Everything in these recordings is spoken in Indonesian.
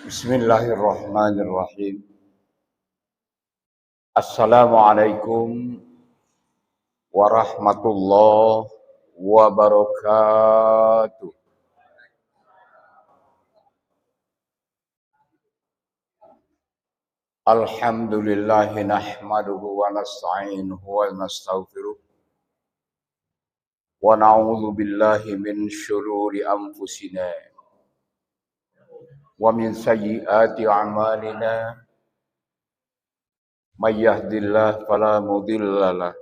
Bismillahirrahmanirrahim. Assalamualaikum warahmatullahi wabarakatuh. Alhamdulillahi nahmaduhu wa nasta'inuhu wa nastaghfiruh. Wa na'udzu billahi min syururi anfusina wa min sayyiati a'malina. May yahdihillahu fala mudilla lahu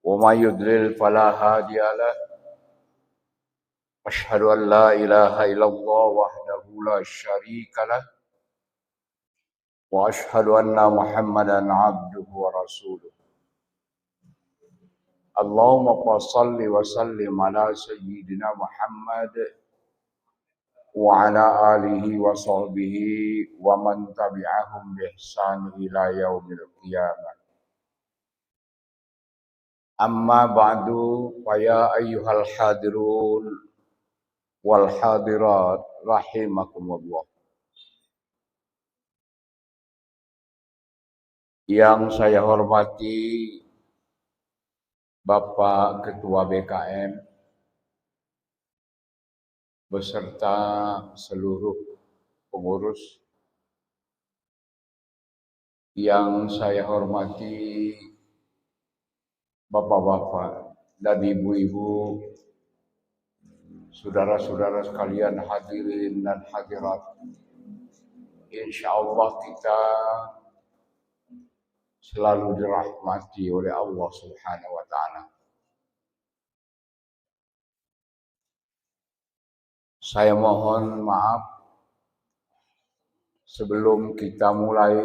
wa may yudlil fala hadiya lahu. Asyhadu an la ilaha illallah wahdahu la syarika lah wa asyhadu anna Muhammadan abduhu wa rasuluh. Allahumma shalli wa sallim ala sayyidina Muhammad wa ala alihi wa sahbihi wa man tabi'ahum bi ihsan ila yaumil qiyamah. Amma ba'du fa ya ayyuhal hadirun wal hadirat rahimakumullah. Yang saya hormati Bapak Ketua BKM beserta seluruh pengurus, yang saya hormati Bapak-bapak dan ibu-ibu, saudara-saudara sekalian hadirin dan hadirat. Insyaallah kita selalu dirahmati oleh Allah Subhanahu wa taala. Saya mohon maaf sebelum kita mulai.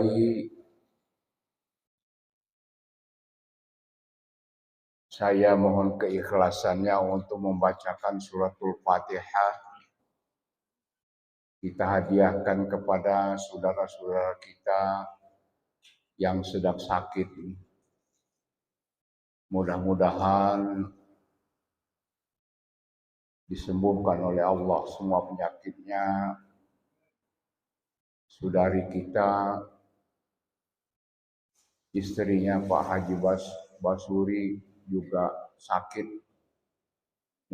Saya mohon keikhlasannya untuk membacakan suratul Fatihah. Kita hadiahkan kepada saudara-saudara kita yang sedang sakit. Mudah-mudahan disembuhkan oleh Allah semua penyakitnya. Saudari kita, istrinya Pak Haji Basuri juga sakit.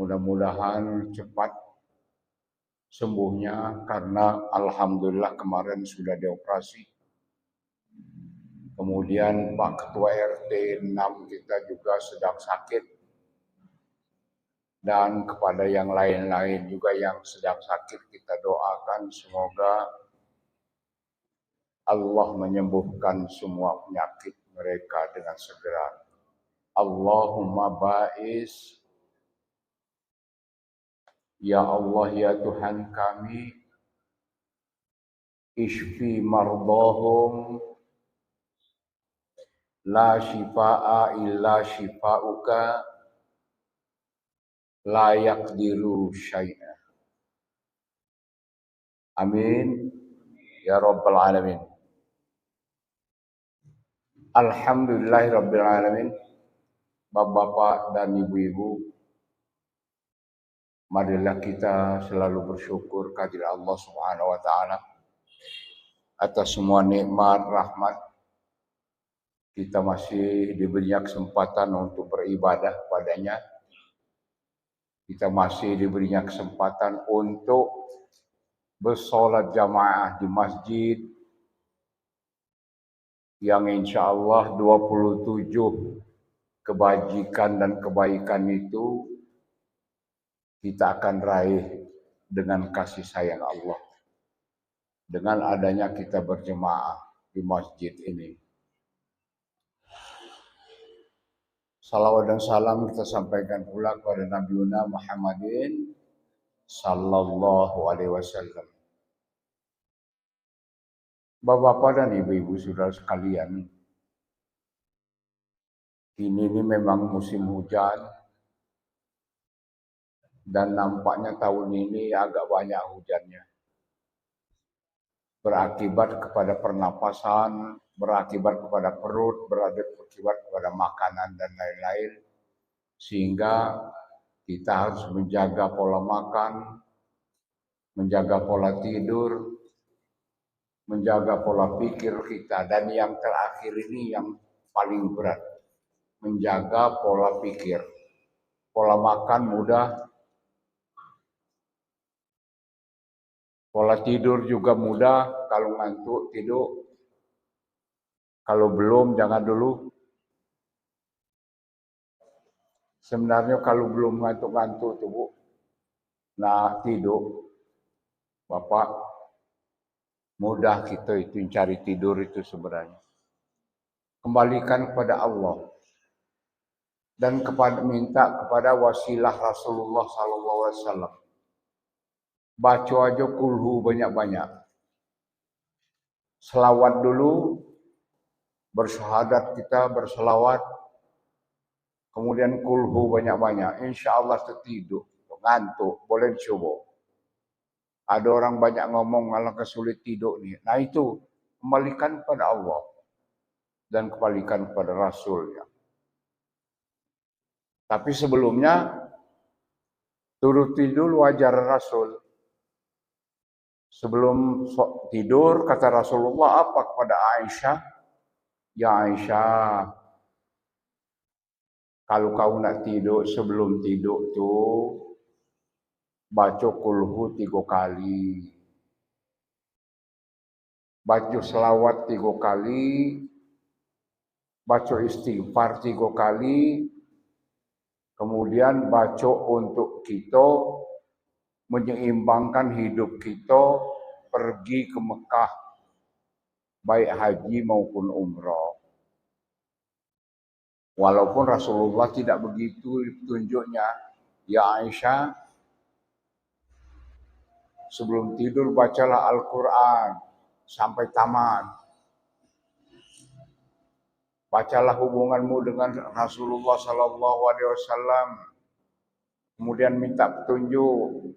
Mudah-mudahan cepat sembuhnya karena alhamdulillah kemarin sudah dioperasi. Kemudian Pak Ketua RT 6 kita juga sedang sakit. Dan kepada yang lain-lain juga yang sedang sakit, kita doakan semoga Allah menyembuhkan semua penyakit mereka dengan segera. Allahumma ba'is. Ya Allah, ya Tuhan kami, ishfi mardahum, la shifaa illa shifauka, la yaqdiru syai'a. Amin ya rabbal alamin. Alhamdulillahi rabbil alamin. Bapak-bapak dan ibu-ibu, marilah kita selalu bersyukur kehadirat Allah Subhanahu wa taala atas semua nikmat, rahmat. Kita masih diberinya kesempatan untuk beribadah padanya. Kita masih diberinya kesempatan untuk bersolat jamaah di masjid yang insya Allah 27 kebajikan dan kebaikan itu kita akan raih dengan kasih sayang Allah. Dengan adanya kita berjemaah di masjid ini. Salawat dan salam kita sampaikan pula kepada Nabi Muhammadin sallallahu alaihi wasallam. Bapak-bapak dan ibu-ibu saudara sekalian, ini memang musim hujan dan nampaknya tahun ini agak banyak hujannya. Berakibat kepada pernapasan, berakibat kepada perut, berakibat kepada makanan dan lain-lain. Sehingga kita harus menjaga pola makan, menjaga pola tidur, menjaga pola pikir kita, dan yang terakhir ini yang paling berat, menjaga pola pikir. Pola makan mudah, pola tidur juga mudah, kalau ngantuk tidur, kalau belum jangan dulu. Sebenarnya kalau belum ngantuk-ngantuk tuh Bu, nah tidur, Bapak, mudah kita itu cari tidur itu sebenarnya. Kembalikan kepada Allah dan minta kepada wasilah Rasulullah SAW. Baca aja kulhu banyak-banyak. Selawat dulu, bersyahadat kita berselawat, kemudian kulhu banyak-banyak. Insya Allah tertidur, ngantuk, boleh coba. Ada orang banyak ngomong malah kesulit tidur nih. Nah itu, kembalikan pada Allah dan kembalikan pada Rasulnya. Tapi sebelumnya, turuti dulu ajaran Rasul. Sebelum tidur, kata Rasulullah apa kepada Aisyah? Ya Aisyah, kalau kau nak tidur, sebelum tidur tuh, baca kulhu 3 kali. Baca selawat 3 kali. Baca istighfar 3 kali. Kemudian baca untuk kita menyeimbangkan hidup kita pergi ke Mekah, baik haji maupun umrah. Walaupun Rasulullah tidak begitu tunjuknya, ya Aisyah, sebelum tidur bacalah Al-Quran sampai tamat. Bacalah hubunganmu dengan Rasulullah SAW. Kemudian minta petunjuk.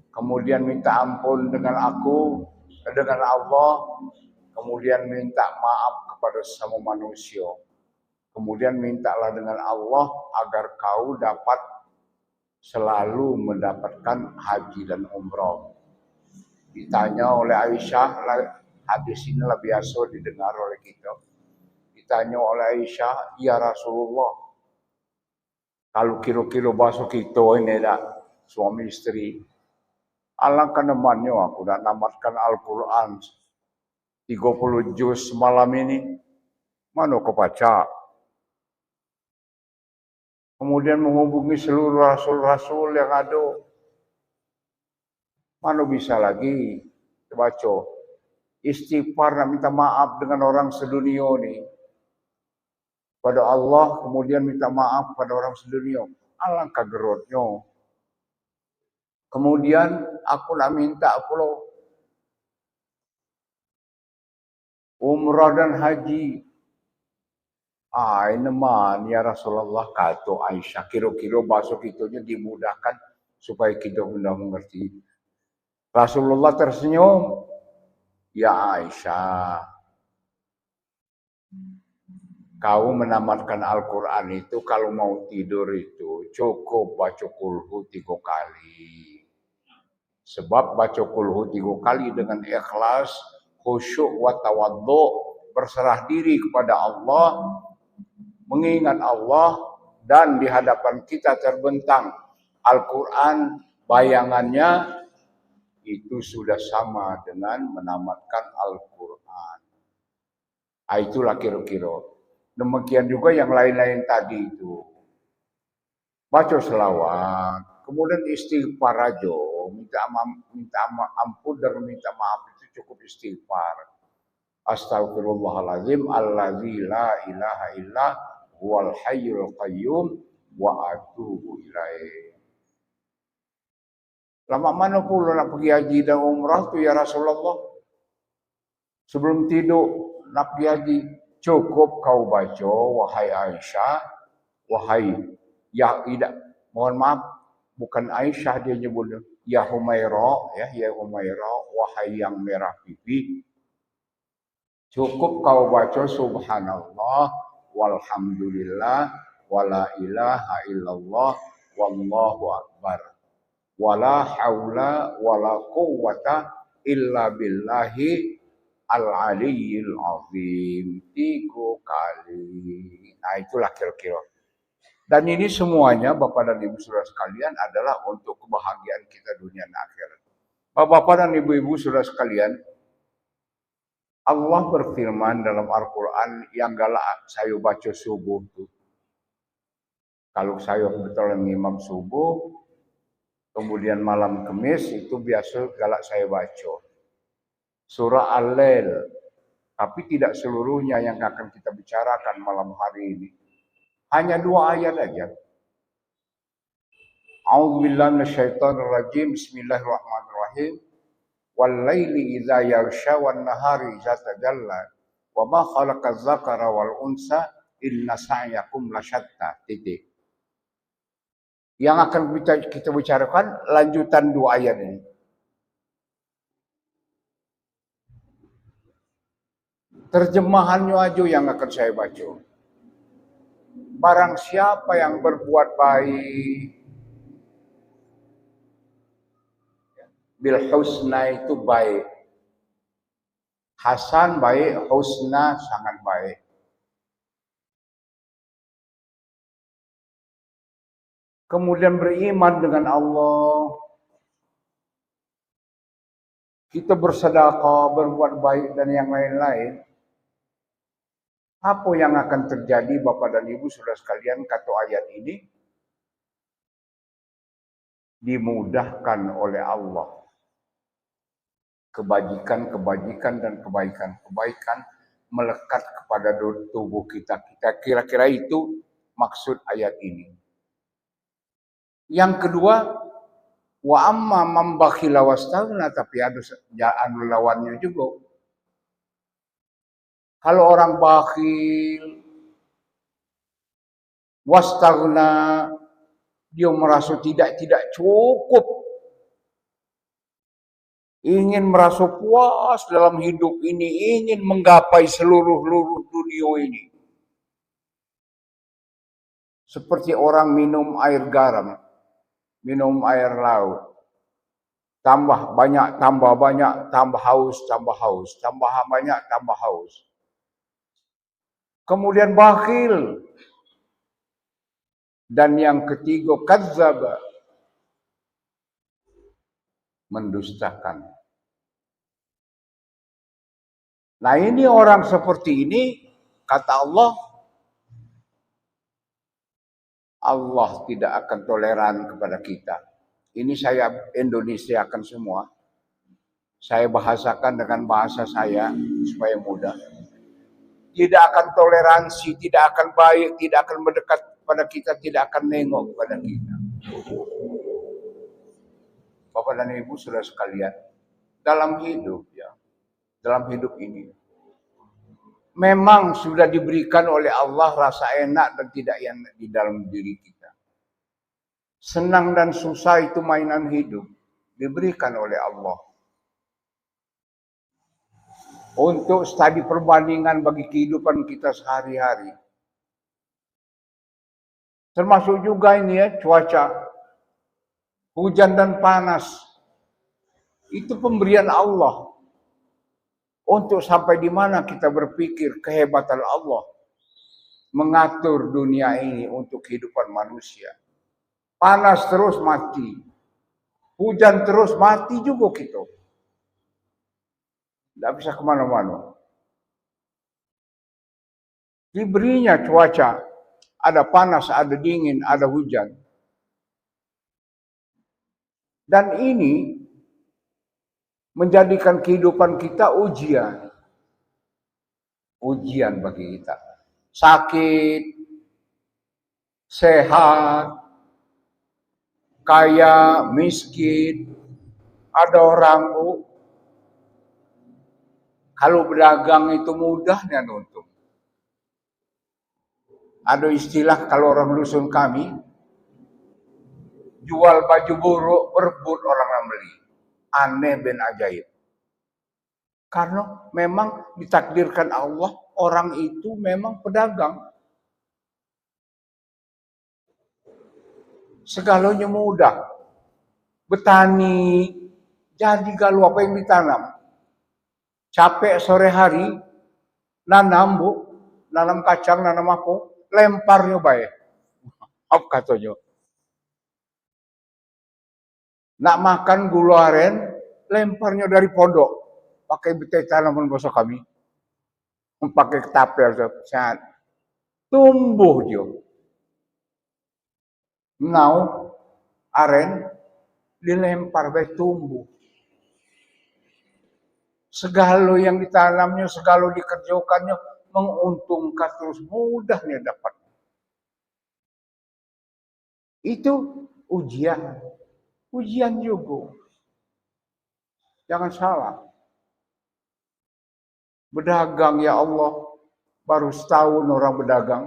Kemudian minta ampun dengan dengan Allah. Kemudian minta maaf kepada sesama manusia. Kemudian mintalah dengan Allah agar kau dapat selalu mendapatkan haji dan umrah. Ditanya oleh Aisyah, hadis ini biasa didengar oleh kita. Ditanya oleh Aisyah, ya Rasulullah, kalau kira-kira bahasa kita ini dah suami istri, alangkah nemannya aku dah namatkan Al-Quran 30 juz malam ini, mana kau baca? Kemudian menghubungi seluruh rasul-rasul yang ada, mana bisa lagi baca? Istighfar nak minta maaf dengan orang sedunia ni. Pada Allah, kemudian minta maaf pada orang sedunia. Alangkah gerutnya. Kemudian aku nak minta pula umrah dan haji. Ini man ya Rasulullah, kata Aisyah. Kira-kira bahasa kitanya dimudahkan supaya kita mudah mengerti. Rasulullah tersenyum. Ya Aisyah, kau menamatkan Al-Quran itu kalau mau tidur itu cukup baca kulhu 3 kali. Sebab baca kulhu 3 kali dengan ikhlas, khusyuk wa tawaddu, berserah diri kepada Allah, mengingat Allah, dan di hadapan kita terbentang Al-Quran, bayangannya itu sudah sama dengan menamatkan Al-Quran. Itulah kira-kira. Demikian juga yang lain-lain tadi itu. Baca selawat, kemudian istighfar aja, minta ampun dan minta maaf itu cukup istighfar. Astagfirullahaladzim allazi la ilaha illa huwal hayyul qayyum wa atubu ilaih. Lama mana pula nak pergi haji dan umrah tu ya Rasulullah? Sebelum tidur nak pergi haji, cukup kau baca, wahai Aisyah, wahai ya tidak, mohon maaf, bukan Aisyah dia nyebutnya, ya Humairah, ya Humairah, wahai yang merah pipi. Cukup kau baca subhanallah walhamdulillah wala ilaha illallah wallahu akbar. wala haula wala quwwata illa billahi al-aliyyil azim. 3 kali. Nah, itulah kira-kira. Dan ini semuanya Bapak dan Ibu Saudara sekalian adalah untuk kebahagiaan kita dunia dan akhirat. Bapak dan Ibu-ibu Saudara sekalian, Allah berfirman dalam Al-Quran yang galak saya baca subuh tuh. Kalau saya kebetulan imam subuh, kemudian malam Kamis itu biasa galak saya baca. Surah Al-Lail, tapi tidak seluruhnya yang akan kita bicarakan malam hari ini. Hanya 2 ayat aja. A'udzubillahi minasyaitonirrajim. Bismillahirrahmanirrahim. Wal-laili idza yaghsha wan-nahari idza tajalla wa ma khalaqaz zakara wal unsa inna sa'yakum lasyatta. Titik. Yang akan kita bicarakan lanjutan 2 ayat ini. Terjemahannya aja yang akan saya baca. Barang siapa yang berbuat baik, bil husna itu baik. Hasan baik, husna sangat baik. Kemudian beriman dengan Allah. Kita bersedekah, berbuat baik dan yang lain-lain. Apa yang akan terjadi Bapak dan Ibu Saudara sekalian, kata ayat ini? Dimudahkan oleh Allah. Kebajikan-kebajikan dan kebaikan-kebaikan melekat kepada tubuh kita. Kira-kira itu maksud ayat ini. Yang kedua, wa amma man bakhila wastaghna, tapi ada lawannya juga. Kalau orang bakhil, wastaghna, dia merasa tidak cukup, ingin merasa puas dalam hidup ini, ingin menggapai seluruh dunia ini. Seperti orang minum air garam, minum air laut. Tambah banyak, tambah haus, tambah banyak, tambah haus. Kemudian bakhil. Dan yang ketiga, kadzdzaba, mendustakan. Nah, ini orang seperti ini, kata Allah tidak akan toleran kepada kita. Ini saya Indonesiakan semua. Saya bahasakan dengan bahasa saya supaya mudah. Tidak akan toleransi, tidak akan baik, tidak akan mendekat pada kita, tidak akan nengok kepada kita. Bapak dan Ibu Saudara sekalian, dalam hidup ini memang sudah diberikan oleh Allah rasa enak dan tidak enak di dalam diri kita. Senang dan susah itu mainan hidup, diberikan oleh Allah. Untuk studi perbandingan bagi kehidupan kita sehari-hari. Termasuk juga ini ya, cuaca. Hujan dan panas. Itu pemberian Allah. Untuk sampai di mana kita berpikir kehebatan Allah mengatur dunia ini untuk kehidupan manusia. Panas terus mati. Hujan terus mati juga kita. Tidak bisa kemana-mana. Diberinya cuaca. Ada panas, ada dingin, ada hujan. Dan ini menjadikan kehidupan kita ujian. Ujian bagi kita. Sakit, sehat, kaya, miskin. Ada orang kalau berdagang itu mudahnya untung. Ada istilah kalau orang dusun kami, jual baju buruk, berebut orang yang beli. Aneh ben ajaib. Karena memang ditakdirkan Allah, orang itu memang pedagang. Segalanya mudah. Betani, jadi kalau apa yang ditanam. Capek sore hari, nanam bu, nanam kacang, nanam apa, lemparnya baik. Apa katanya? Nak makan gula aren, lemparnya dari pondok. Pakai betai tanaman bahasa kami. Pakai ketapel, sehat. Tumbuh dia. Ngau, aren, dilempar baik tumbuh. Segala yang ditanamnya, segala dikerjakannya, menguntungkan terus mudahnya dapat. Itu ujian. Ujian juga. Jangan salah. Berdagang ya Allah. Baru setahun orang berdagang.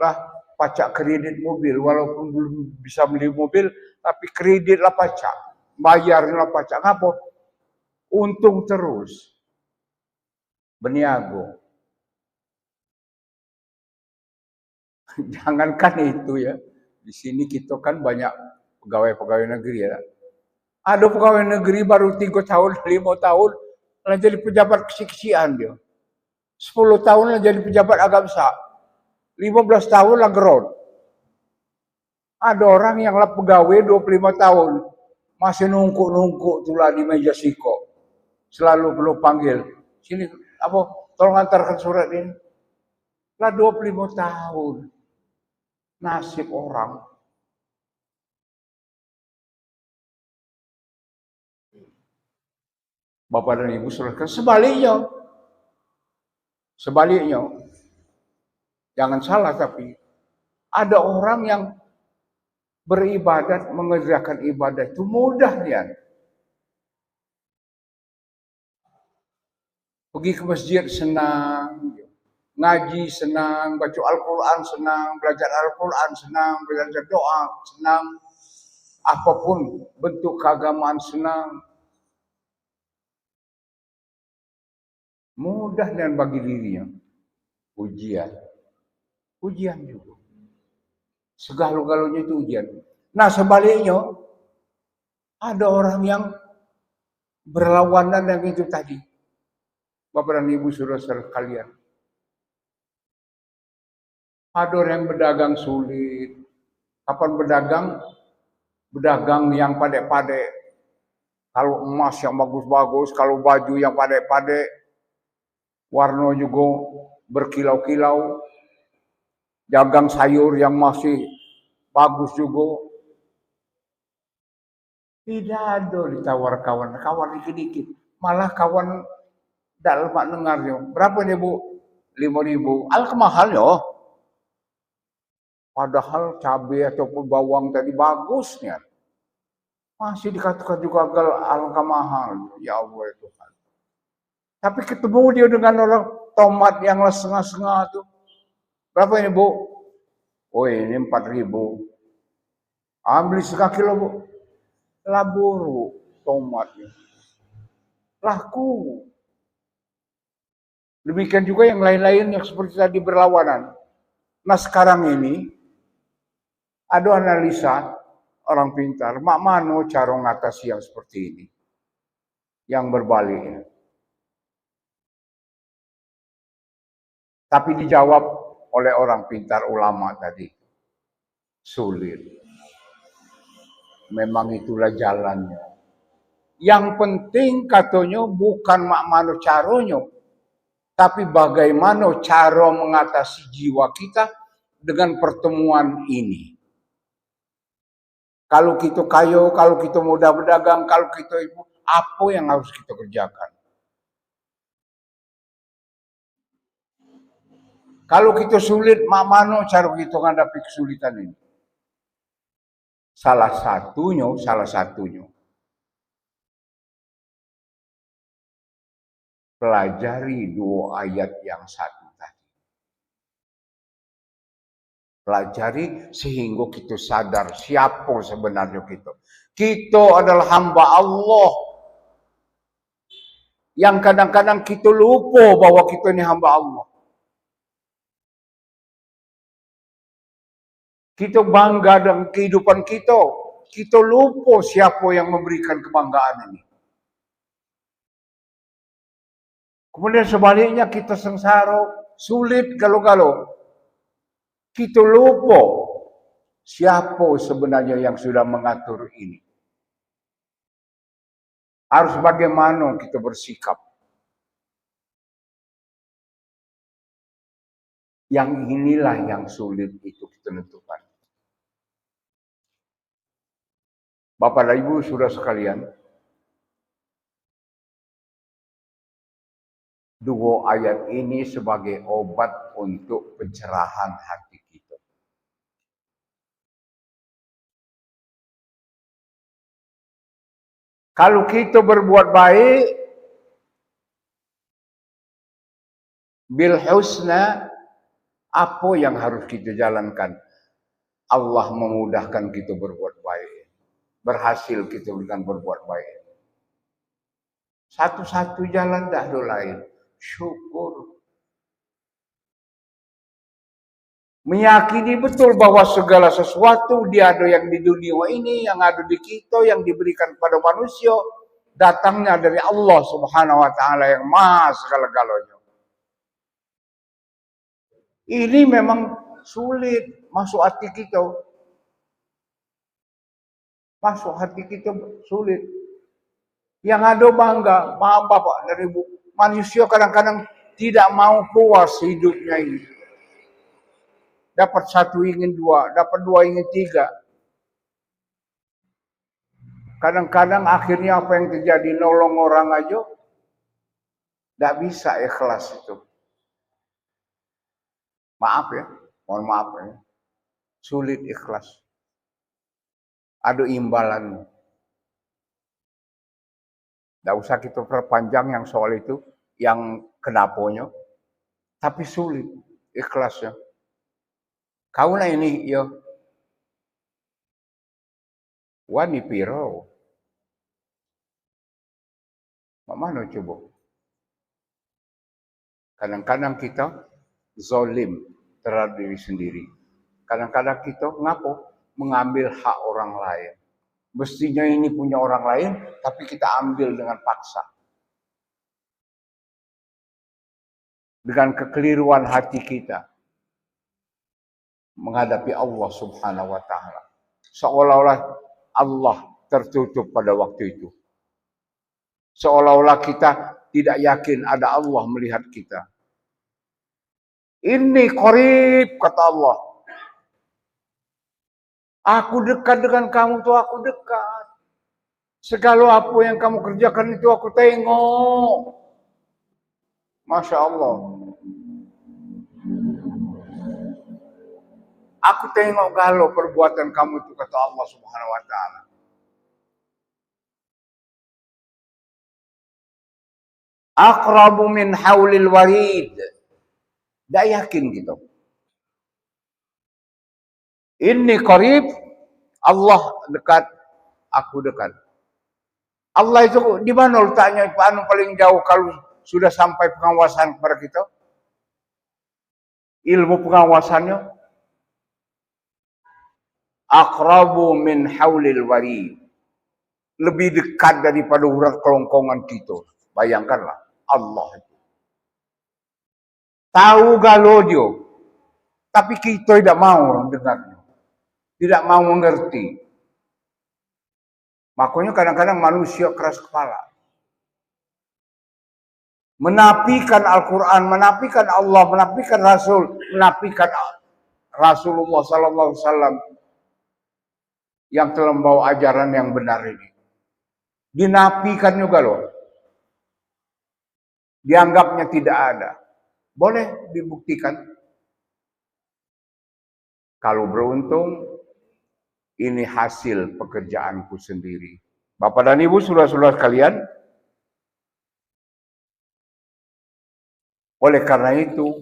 Lah pajak kredit mobil. Walaupun belum bisa beli mobil. Tapi kredit lah pajak. Bayarlah pajak. Ngapa? Untung terus. Berniaga. Jangankan itu ya. Di sini kita kan banyak pegawai-pegawai negeri ya. Ada pegawai negeri baru 3 tahun, 5 tahun, lah jadi pejabat kecil-kecilan dia. 10 tahun lah jadi pejabat agak besar. 15 tahun lah geron. Ada orang yang lah pegawai 25 tahun, masih nungkuk-nungkuk tulah di meja siko. Selalu perlu panggil. Sini, apa, tolong antarkan surat ini. Lah 25 tahun. Nasib orang. Bapak dan Ibu saudara, sebaliknya, jangan salah tapi ada orang yang beribadat, mengerjakan ibadah itu mudah dia. Pergi ke masjid senang, ngaji senang, baca Al-Quran senang, belajar Al-Quran senang, belajar doa senang, apapun bentuk keagamaan senang. Mudah dan bagi dirinya. Ujian juga. Segala-galanya itu ujian. Nah sebaliknya, ada orang yang berlawanan dengan itu tadi. Bapak dan Ibu saudara sekalian. Ada orang yang berdagang sulit. Kapan berdagang? Berdagang yang padek-padek. Kalau emas yang bagus-bagus, kalau baju yang padek-padek, warna juga berkilau-kilau. Dagang sayur yang masih bagus juga. Tidak ada ditawar kawan dikit-dikit. Malah kawan tidak lemak dengarnya. Berapa nih Bu? 5.000. Mahal ya. Padahal cabai ataupun bawang tadi bagusnya. Masih dikatakan juga alangkah mahal. Ya Allah itu. Tapi ketemu dia dengan orang tomat yang setengah-setengah tuh. Berapa ini Bu? Oh ini 4.000. Ambil setengah kilo Bu. Laburu tomatnya. Laku. Demikian juga yang lain-lain yang seperti tadi berlawanan. Nah sekarang ini ada analisa orang pintar. Mak mano cara ngatasi yang seperti ini? Yang berbalik. Tapi dijawab oleh orang pintar ulama tadi. Sulit. Memang itulah jalannya. Yang penting katanya bukan mak mano caronyo, tapi bagaimana cara mengatasi jiwa kita dengan pertemuan ini. Kalau kita kayo, kalau kita mudah berdagang, kalau kita ibu, apa yang harus kita kerjakan? Kalau kita sulit, mak mano cara kita menghadapi kesulitan ini? Salah satunya. Pelajari 2 ayat yang satu tadi. Pelajari sehingga kita sadar siapa sebenarnya kita. Kita adalah hamba Allah. Yang kadang-kadang kita lupa bahwa kita ini hamba Allah. Kita bangga dengan kehidupan kita. kita lupa siapa yang memberikan kebanggaan ini. Kemudian sebaliknya kita sengsara, sulit galau-galau. Kita lupa siapa sebenarnya yang sudah mengatur ini. Harus bagaimana kita bersikap. Yang inilah yang sulit itu kita tentukan. Bapak dan Ibu saudara sekalian, dua ayat ini sebagai obat untuk pencerahan hati kita. Kalau kita berbuat baik, bil husna, apa yang harus kita jalankan? Allah memudahkan kita berbuat baik. Berhasil kita dengan berbuat baik. Satu-satu jalan dah ada lain. Syukur. Meyakini betul bahwa segala sesuatu dia ada yang di dunia ini, yang ada di kita, yang diberikan kepada manusia, datangnya dari Allah Subhanahu wa taala yang Maha segala-galanya. Ini memang sulit masuk hati kita. Masuk hati kita sulit. Yang ada bangga, maaf Bapak dan Ibu, manusia kadang-kadang tidak mau puas hidupnya ini. Dapat satu ingin dua, dapat dua ingin tiga. Kadang-kadang akhirnya apa yang terjadi, nolong orang aja, tidak bisa ikhlas itu. Maaf ya, mohon maaf ya. Sulit ikhlas. Ada imbalan. Tidak usah kita perpanjang yang soal itu, yang kenapanya. Tapi sulit ikhlasnya. Kau lah ini ya. Wani piro. Mana coba? Kadang-kadang kita zolim terhadap diri sendiri. Kadang-kadang kita mengambil hak orang lain. Mestinya ini punya orang lain, tapi kita ambil dengan paksa. Dengan kekeliruan hati kita menghadapi Allah Subhanahu wa taala. Seolah-olah Allah tertutup pada waktu itu. Seolah-olah kita tidak yakin ada Allah melihat kita. Ini qarib, kata Allah. Aku dekat dengan kamu tuh, aku dekat. Segala apa yang kamu kerjakan itu aku tengok. Masya Allah. Aku tengok galau perbuatan kamu itu, kata Allah Subhanahu wa taala. Aqrabu min haulil warid. Tak yakin gitu. Ini qarib, Allah dekat, aku dekat. Allah itu di mana letaknya paling jauh kalau sudah sampai pengawasan kepada kita? Ilmu pengawasannya aqrabu min haulil warid. Lebih dekat daripada urat kelongkongan kita. Bayangkanlah Allah itu. Tahu galau dia, tapi kita tidak mau dengarnya. Tidak mau mengerti. Makanya kadang-kadang manusia keras kepala. Menafikan Al-Quran, menafikan Allah, menafikan Rasul, menafikan Rasulullah Sallallahu Alaihi Wasallam yang telah membawa ajaran yang benar ini. Dinafikan juga loh. Dianggapnya tidak ada. Boleh dibuktikan. Kalau beruntung, ini hasil pekerjaanku sendiri. Bapak dan Ibu, saudara-saudara sekalian, oleh karena itu,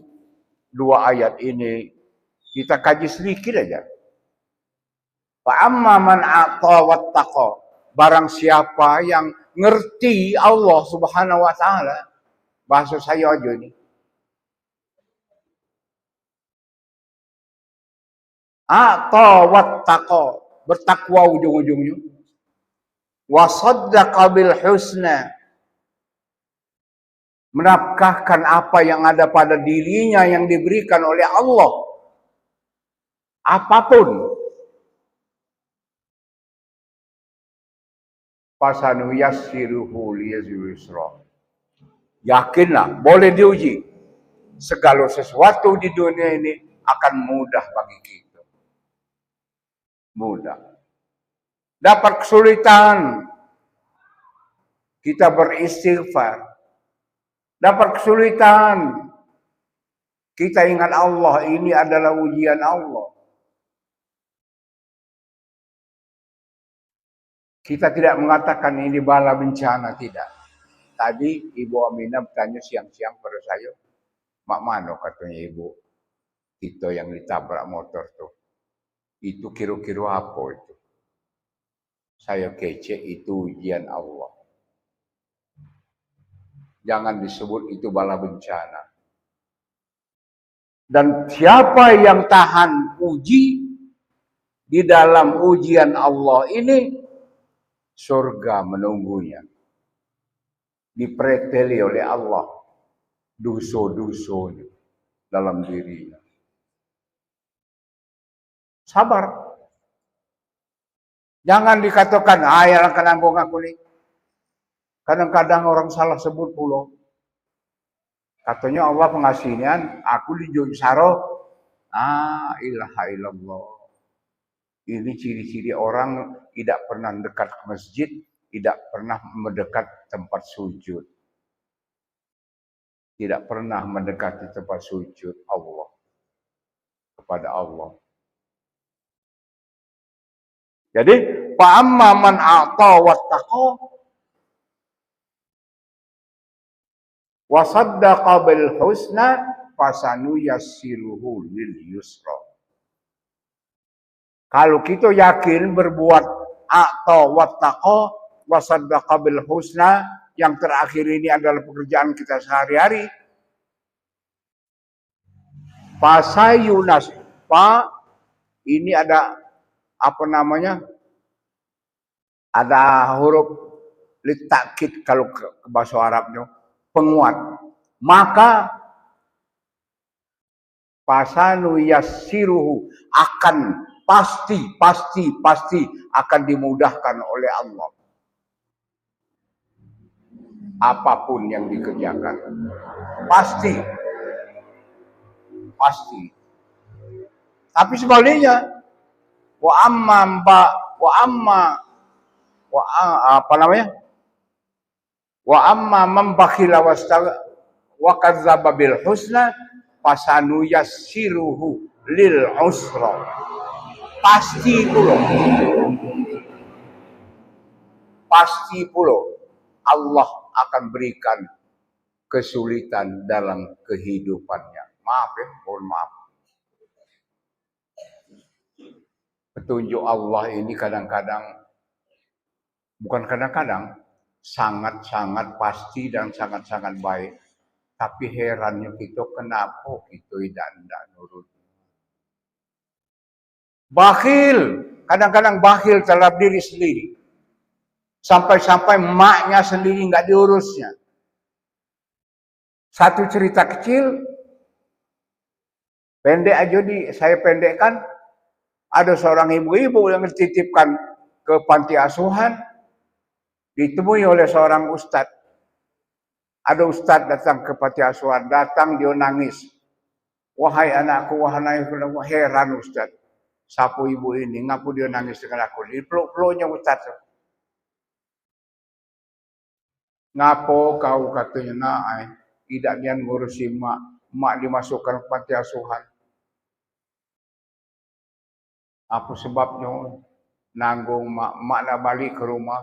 dua ayat ini kita kaji sedikit aja. Fa amma man ata wattaqa, barang siapa yang ngerti Allah Subhanahu wa taala, bahasa saya aja ini. Ata wattaqa, bertakwa ujung-ujungnya. Wa saddaqa bil husna, menafkahkan apa yang ada pada dirinya yang diberikan oleh Allah. Apapun. Fasanu yassiruhu liyusra. Yakinlah, boleh diuji. Segala sesuatu di dunia ini akan mudah bagi kita. Mudah. Dapat kesulitan, kita beristighfar. Dapat kesulitan, kita ingat Allah, ini adalah ujian Allah. Kita tidak mengatakan ini bala bencana, tidak. Tadi Ibu Aminah bertanya siang-siang pada saya, mak mano katanya Ibu, itu yang ditabrak motor tuh. Itu kira-kira apa itu? Saya kece, itu ujian Allah. Jangan disebut itu bala bencana. Dan siapa yang tahan uji di dalam ujian Allah ini, surga menunggunya. Dipreteli oleh Allah dosa-dosanya dalam dirinya. Sabar. Jangan dikatakan, yang akan ngaku nih. Kadang-kadang orang salah sebut pulau. Katanya Allah pengasihnya, aku di Saro. Ilaha illallah. Ini ciri-ciri orang tidak pernah dekat ke masjid, tidak pernah mendekat tempat sujud. Tidak pernah mendekati tempat sujud Allah. Kepada Allah. Jadi, fa'amma man a'ta wattaqa wa saddaqa bil husna fasanu yassiruhu lil yusra. Kalau kita yakin berbuat a'ta wattaqa wa saddaqa bil husna, yang terakhir ini adalah pekerjaan kita sehari-hari. Fasayunas, ini ada apa namanya? Ada huruf litakid kalau ke bahasa Arabnya, penguat. Maka fasanu yassiruhu, akan pasti akan dimudahkan oleh Allah. Apapun yang dikerjakan. Pasti. Tapi sebaliknya, wa amma man bakhila wa kadzdzaba bil husna fasanu yassiruhu lil usra. Pasti puluh Allah akan berikan kesulitan dalam kehidupannya. Mohon maaf. Petunjuk Allah ini sangat-sangat pasti dan sangat-sangat baik. Tapi herannya kita, kenapa kita tidak nurut? Bakhil, kadang-kadang bakhil terhadap diri sendiri. Sampai-sampai maknya sendiri nggak diurusnya. Satu cerita kecil, pendek aja saya pendekkan. Ada seorang ibu-ibu yang dititipkan ke panti asuhan, ditemui oleh seorang ustadz. Ada ustadz datang ke panti asuhan, dia nangis. Wahai anakku, heran ustadz. Sapu ibu ini, ngapu dia nangis dengan aku. Di peluk-peluknya ustadz. Ngapo kau katanya, tidak dia ngurusi mak dimasukkan ke panti asuhan. Apa sebabnya? Nanggung mak nak balik ke rumah.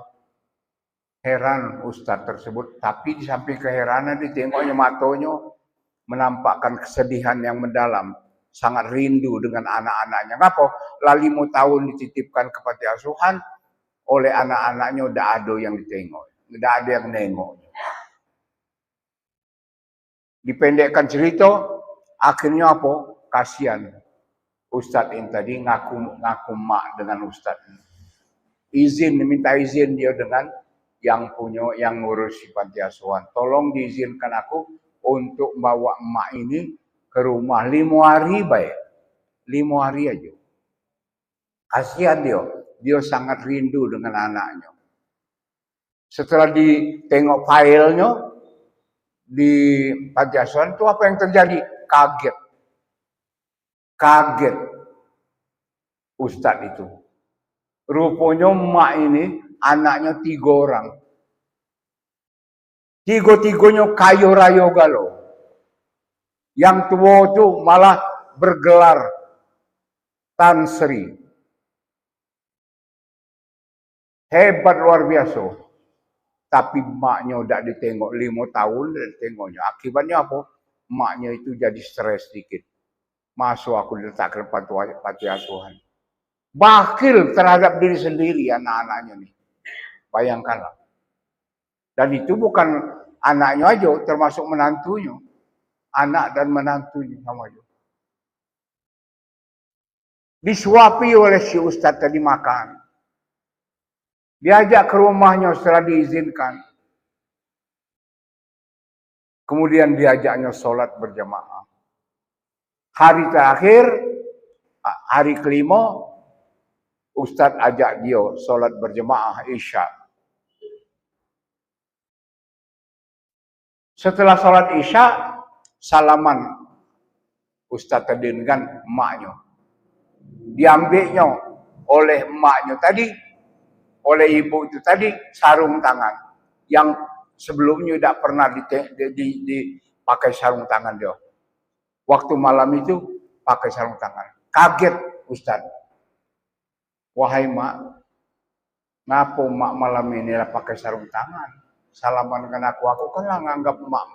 Heran ustadz tersebut, tapi di samping keheranan ditengoknya matanya menampakkan kesedihan yang mendalam, sangat rindu dengan anak-anaknya. Ngapa? 5 tahun dititipkan ke panti asuhan, oleh anak-anaknya udah ada yang ditengok, udah ada yang nengok. Dipendekkan cerita, akhirnya apa? Kasihan. Ustadz ini tadi ngaku mak dengan Ustadz ini. Minta izin dia dengan yang ngurusi panti asuhan. Tolong diizinkan aku untuk bawa emak ini ke rumah 5 hari baik. 5 hari aja. Kasihan dia sangat rindu dengan anaknya. Setelah ditengok filenya di panti asuhan itu apa yang terjadi? Kaget Ustadz itu. Rupanya emak ini anaknya 3 orang. 3-tiganya kayo rayo galau. Yang tua itu malah bergelar Tan Sri. Hebat luar biasa. Tapi emaknya udah ditengok 5 tahun dan ditengoknya. Akibatnya apa? Emaknya itu jadi stres sedikit. Masuk aku diletakkan panti asuhan. Bakil terhadap diri sendiri anak-anaknya nih. Bayangkanlah. Dan itu bukan anaknya aja, termasuk menantunya. Anak dan menantunya sama aja. Disuapi oleh si Ustadz tadi makan. Diajak ke rumahnya setelah diizinkan. Kemudian diajaknya sholat berjamaah. Hari terakhir, hari kelima, Ustadz ajak dia sholat berjamaah Isya. Setelah sholat Isya, salaman Ustadz tadi dengan emaknya. Diambilnya oleh emaknya tadi, oleh ibu itu tadi, sarung tangan. Yang sebelumnya tidak pernah dipakai sarung tangan dia. Waktu malam itu pakai sarung tangan. Kaget Ustadz. Wahai mak, ngapa mak malam ini pakai sarung tangan? Salaman dengan aku kan lah nganggap mak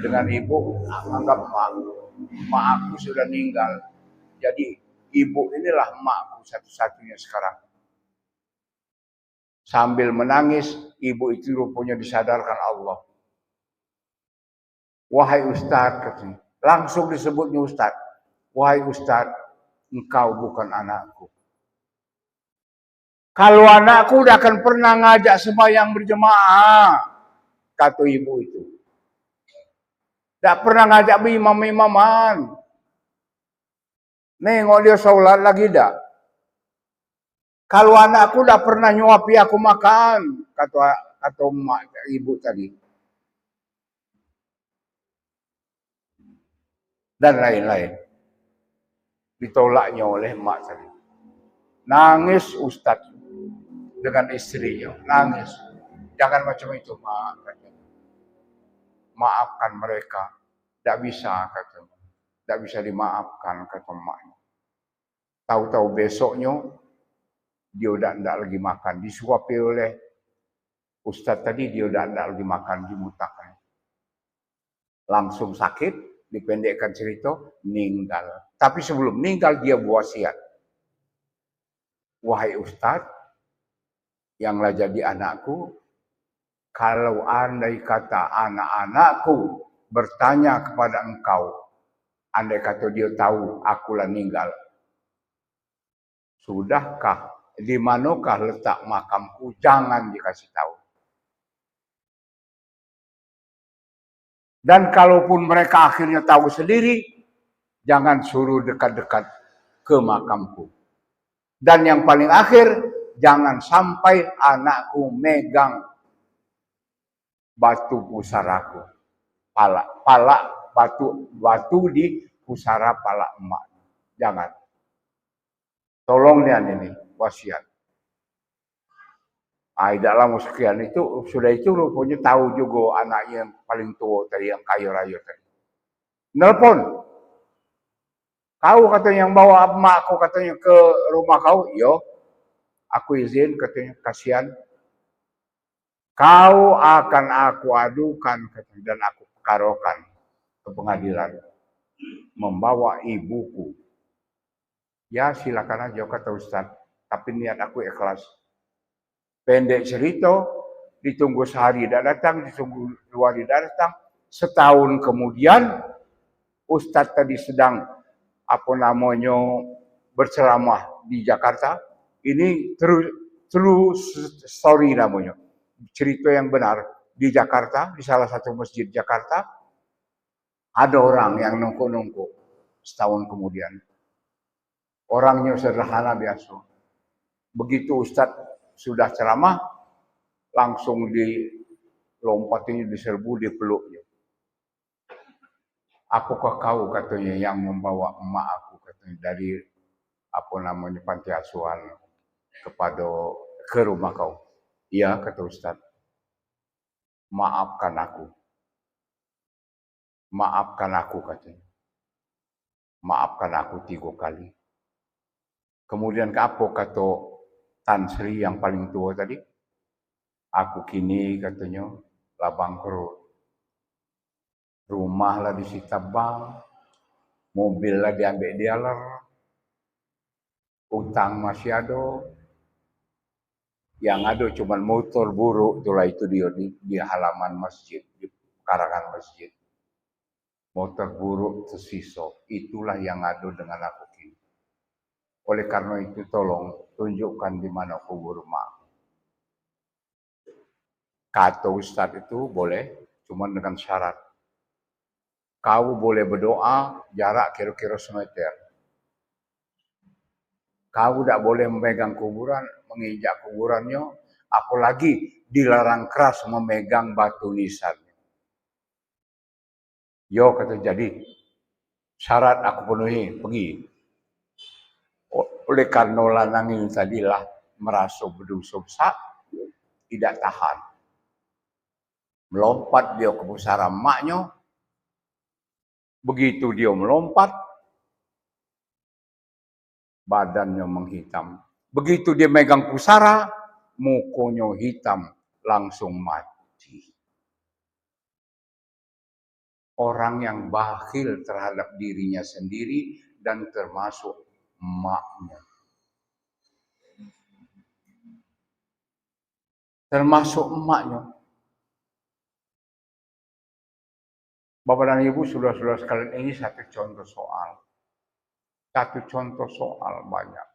dengan ibu, nganggap mak aku sudah meninggal. Jadi ibu inilah makku satu-satunya sekarang. Sambil menangis, ibu itu rupanya disadarkan Allah. Wahai Ustadz, katanya. Langsung disebutnya Ustadz. Wahai Ustadz, engkau bukan anakku. Kalau anakku udah akan pernah ngajak sembahyang berjemaah, kata ibu itu. Tidak pernah ngajak imam-imaman. Nengok dia sholat lagi dah. Kalau anakku udah pernah nyuapi aku makan, kata emak ibu tadi. Dan lain-lain. Ditolaknya oleh emak tadi. Nangis Ustadz dengan istrinya, nangis. Jangan macam itu, mak, katanya. Maafkan mereka. Tidak bisa, katanya. Tidak bisa dimaafkan, kata emaknya. Tahu-tahu besoknya dia udah tidak lagi makan. Disuapi oleh Ustadz tadi, dia udah tidak lagi makan, dimutakan. Langsung sakit, dipendekkan cerita, meninggal. Tapi sebelum meninggal dia wasiat. Wahai Ustadz, yang jadi anakku, kalau andai kata anak-anakku bertanya kepada engkau, andai kata dia tahu akulah meninggal, sudahkah, di manakah letak makamku? Jangan dikasih tahu. Dan kalaupun mereka akhirnya tahu sendiri, jangan suruh dekat-dekat ke makamku. Dan yang paling akhir, jangan sampai anakku megang batu pusaraku. Batu di pusara pala emak. Jangan. Tolong ini wasiat. Tidak lama sekian itu, sudah itu rupanya tahu juga anaknya yang paling tua tadi, yang kayu rayu tadi. Nelpon. Kau katanya yang bawa emakku katanya ke rumah kau, yo. Aku izin, katanya, kasihan. Kau akan aku adukan, katanya, dan aku perkarokan ke pengadilan. Membawa ibuku. Ya silakan aja, kata Ustadz. Tapi niat aku ikhlas. Pendek cerita, ditunggu sehari tidak datang, ditunggu 2 hari tidak datang. Setahun kemudian, Ustadz tadi sedang apa namanya berceramah di Jakarta. Ini true story namanya. Cerita yang benar. Di Jakarta, di salah satu masjid Jakarta, ada orang yang nongko-nongko setahun kemudian. Orangnya sederhana biasa. Begitu Ustadz sudah ceramah, langsung dilompatinya, diserbu, dipeluknya. Apakah kau katanya yang membawa emak aku katanya dari apa namanya panti asuhan ke rumah kau? Iya kata Ustadz. Maafkan aku. Maafkan aku katanya. Maafkan aku 3 kali. Kemudian apa kata Tan Sri yang paling tua tadi? Aku kini katanya lah bangkrut. Rumah lah disita bank. Mobil lah diambil dealer. Utang masih ada. Yang ada cuma motor buruk, itulah itu di halaman masjid, di karangan masjid. Motor buruk tersisa, itulah yang ada dengan aku kini. Oleh karena itu tolong tunjukkan di mana kubur mak. Kata Ustadz itu boleh, cuma dengan syarat. Kau boleh berdoa jarak kira-kira semeter. Kau tidak boleh memegang kuburan, menginjak kuburannya, apalagi dilarang keras memegang batu nisan. Yo kata jadi, syarat aku penuhi, pergi. Oleh karena lanang ini tadilah merasa berdosa besar, tidak tahan. Melompat dia ke pusara emaknya. Begitu dia melompat, badannya menghitam. Begitu dia megang pusara, mukanya hitam, langsung mati. Orang yang bakhil terhadap dirinya sendiri dan termasuk emaknya. Termasuk emaknya. Bapak dan Ibu, saudara-saudara sekalian, ini satu contoh soal. Satu contoh soal banyak.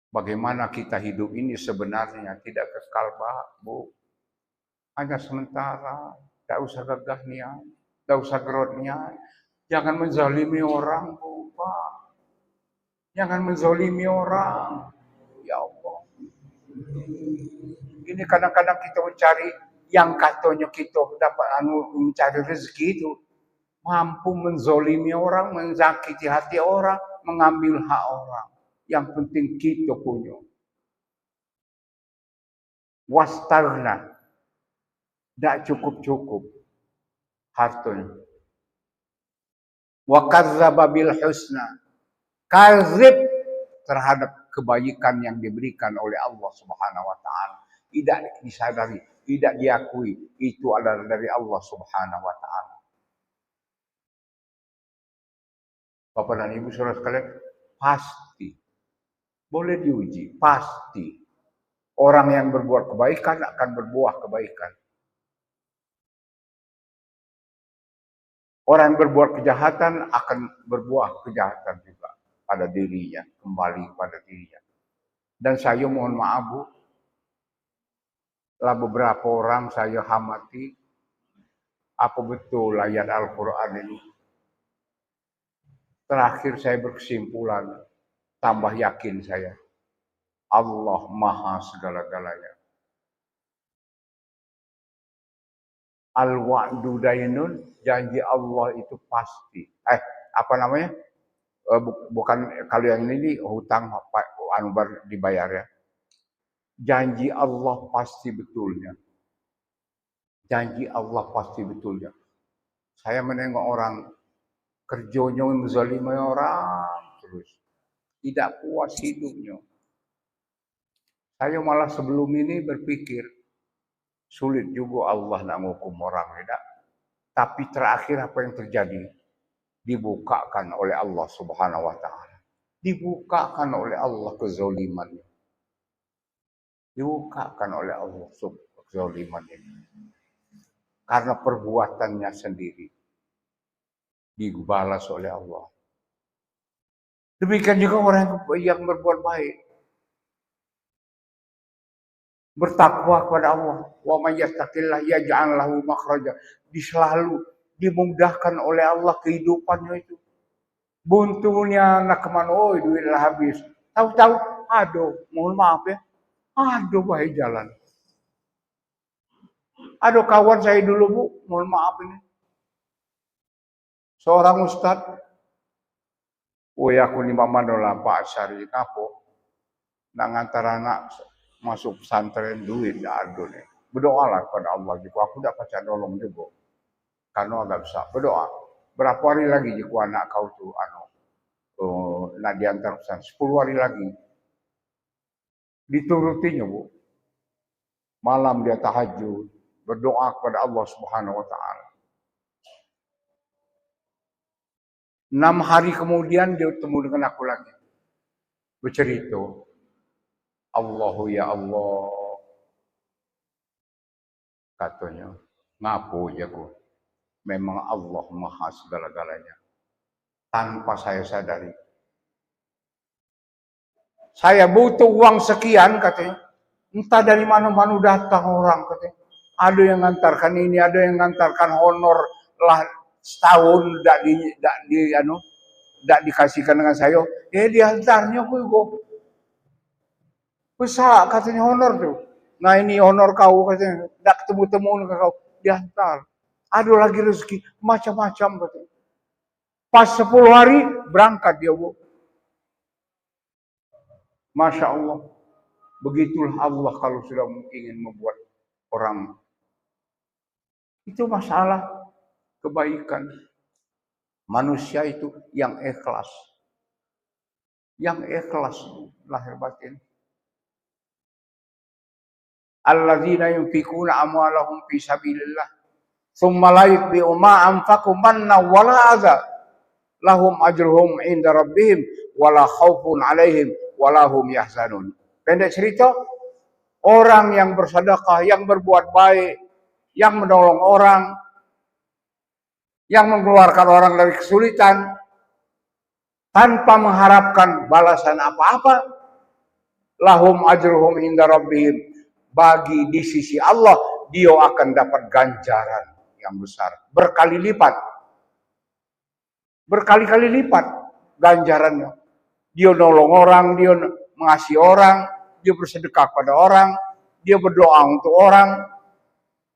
Bagaimana kita hidup ini sebenarnya tidak kekal, Bu. Hanya sementara. Tidak usah gagah niat. Tidak usah gerot niat. Jangan menzalimi orang, Bu. Pak. Jangan menzalimi orang. Ya Allah. Ini kadang-kadang kita mencari yang katanya kita dapat mencari rezeki itu. Mampu menzolimi orang, menzakiti hati orang, mengambil hak orang. Yang penting kita punya. Wastarna. Tidak cukup-cukup hartanya. Wa kadzdzaba bil husna. Kadzib terhadap kebaikan yang diberikan oleh Allah Subhanahu wa taala. Tidak disadari, tidak diakui, itu adalah dari Allah Subhanahu wa taala. Bapak dan Ibu saudara sekalian, pasti boleh diuji, pasti orang yang berbuat kebaikan akan berbuah kebaikan. Orang yang berbuat kejahatan akan berbuah kejahatan juga pada dirinya, kembali pada dirinya. Dan saya mohon maaf, Bu, lah beberapa orang saya hamati, apa betul ayat Al-Quran ini? Terakhir saya berkesimpulan, tambah yakin saya, Allah Maha segala-galanya. Al-wa'du dainun, janji Allah itu pasti. Apa namanya? Bukan kalau yang ini hutang dibayar ya. Janji Allah pasti betulnya. Janji Allah pasti betulnya. Saya menengok orang kerjanya menzalimi orang terus. Tidak puas hidupnya. Saya malah sebelum ini berpikir, sulit juga Allah nak menghukum orang, tidak? Tapi terakhir apa yang terjadi? Dibukakan oleh Allah Subhanahu wa taala. Dibukakan oleh Allah kezalimannya. Dibukakan oleh Allah kezalimannya. Karena perbuatannya sendiri dibalas oleh Allah. Demikian juga orang yang berbuat baik. Bertakwa kepada Allah. Wa may yattaqillah yaj'al lahu makhraja. Selalu dimudahkan oleh Allah kehidupannya itu. Buntunya nak kemana, oh duit lah habis. Tahu-tahu, aduh, mohon maaf ya, aduh bahaya jalan. Aduh kawan saya dulu bu, mohon maaf ini. Seorang ustadz, aku ni mamanola Pak Syari Kapo, nang antara anak masuk pesantren duit aduh nih. Berdoalah kepada Allah jika aku dapat nolong juga. Karena agak bisa berdoa. Berapa hari lagi jika anak kau tuh nak diantar pesan 10 hari lagi. Diturutinya bu. Malam dia tahajud, berdoa kepada Allah Subhanahu wa taala. 6 hari kemudian dia bertemu dengan aku lagi. Bercerita, Allahu ya Allah. Katanya, ngaku aja ku. Memang Allah maha segala-galanya. Tanpa saya sadari. Saya butuh uang sekian katanya. Entah dari mana-mana datang orang katanya. Ada yang ngantarkan ini, ada yang ngantarkan honor lah setahun tidak dikasihkan dengan saya. Diantarnya ku besar katanya honor tuh. Nah ini honor kau katanya. Tidak ketemu-temu dengan kau. Diantar. Ada lagi rezeki macam-macam katanya. Pas 10 hari berangkat dia bu. Masya Allah. Begitulah Allah kalau sudah ingin membuat orang. Itu masalah kebaikan. Manusia itu yang ikhlas. Yang ikhlas lahir batin. Alladzina yunfikuna amwalahum fi sabilillah. Tsumma la yutbi'u ma anfaqu manna wala adza. Lahum ajruhum inda rabbihim wala khaufun alaihim wala hum yahzanun. Pendek cerita, orang yang bersedekah, yang berbuat baik, yang menolong orang, yang mengeluarkan orang dari kesulitan tanpa mengharapkan balasan apa-apa, lahum ajruhum inda rabbihim, bagi di sisi Allah dia akan dapat ganjaran yang besar, berkali-kali lipat ganjarannya. Dia nolong orang, dia mengasihi orang, dia bersedekah pada orang, dia berdoa untuk orang.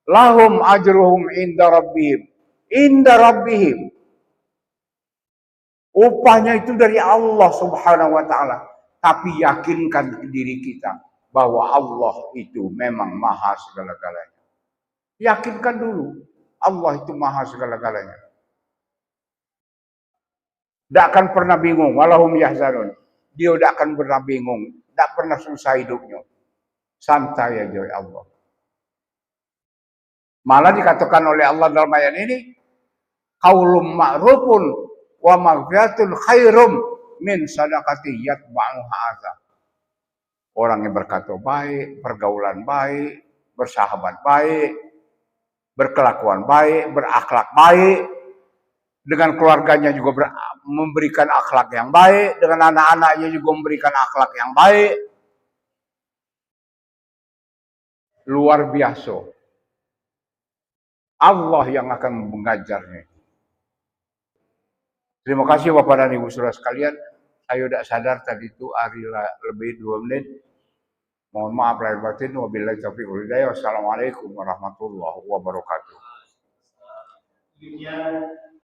Lahum ajruhum inda rabbihim. Inda rabbihim. Upahnya itu dari Allah Subhanahu wa taala. Tapi yakinkan diri kita bahwa Allah itu memang maha segala-galanya. Yakinkan dulu Allah itu maha segala-galanya. Tidak akan pernah bingung, walahum yahzanun. Dia tidak akan pernah bingung, tidak pernah susah hidupnya. Santai aja ya Allah. Malah dikatakan oleh Allah dalam ayat ini, qaulun ma'rufun wa maghfiratun khairum min sadaqati yatba'uha adza. Orang yang berkata baik, pergaulan baik, bersahabat baik, berkelakuan baik, berakhlak baik, dengan keluarganya juga memberikan akhlak yang baik, dengan anak-anaknya juga memberikan akhlak yang baik. Luar biasa. Allah yang akan mengajarnya. Terima kasih Bapak dan Ibu Saudara sekalian. Saya tidak sadar tadi itu hari lebih 2 menit. Mohon maaf lahir batin. Wabillahi taufiq wal hidayah. Wassalamualaikum warahmatullahi wabarakatuh.